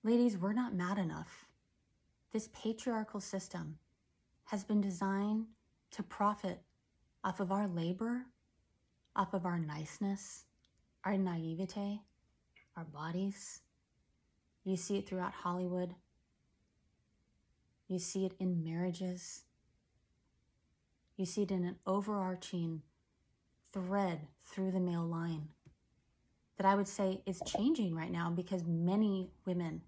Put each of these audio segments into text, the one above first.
Ladies, we're not mad enough. This patriarchal system has been designed to profit off of our labor, off of our niceness, our naivety, our bodies. You see it throughout Hollywood. You see it in marriages. You see it in an overarching thread through the male line that I would say is changing right now because many women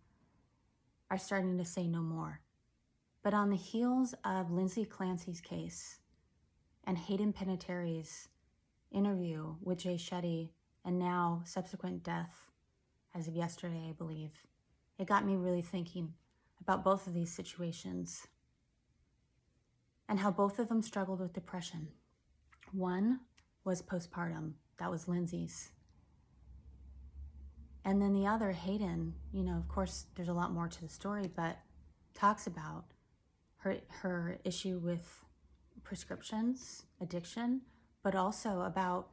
are starting to say no more. But on the heels of Lindsay Clancy's case and Hayden Panettiere's interview with Jay Shetty and now subsequent death as of yesterday, I believe, it got me really thinking about both of these situations and how both of them struggled with depression. One was postpartum, that was Lindsay's. And then the other, Hayden, of course, there's a lot more to the story, but talks about her issue with prescriptions, addiction, but also about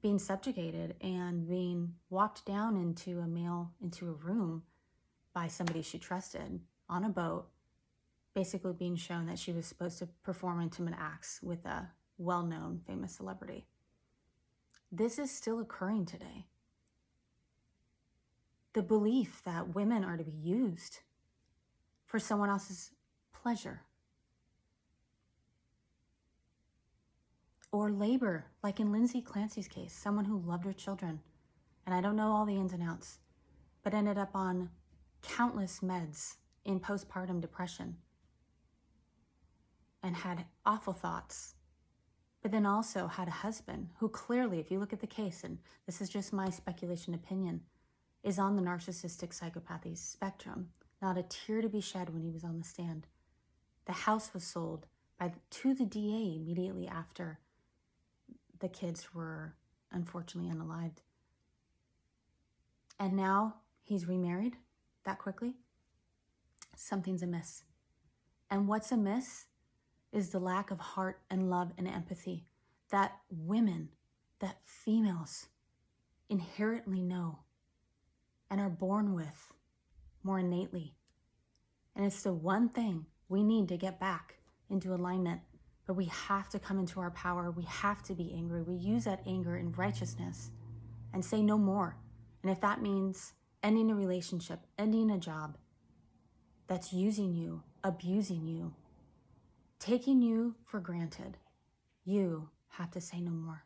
being subjugated and being walked down into a room by somebody she trusted on a boat, basically being shown that she was supposed to perform intimate acts with a well-known famous celebrity. This is still occurring today. The belief that women are to be used for someone else's pleasure. Or labor, like in Lindsay Clancy's case, someone who loved her children. And I don't know all the ins and outs, but ended up on countless meds in postpartum depression and had awful thoughts. But then also had a husband who clearly, if you look at the case, and this is just my speculation opinion, is on the narcissistic psychopathy spectrum. Not a tear to be shed when he was on the stand. The house was sold to the DA immediately after the kids were unfortunately unalived. And now he's remarried that quickly. Something's amiss. And what's amiss is the lack of heart and love and empathy that women, that females inherently know and are born with more innately. And it's the one thing we need to get back into alignment, but we have to come into our power. We have to be angry. We use that anger in righteousness and say no more. And if that means ending a relationship, ending a job that's using you, abusing you, taking you for granted, you have to say no more.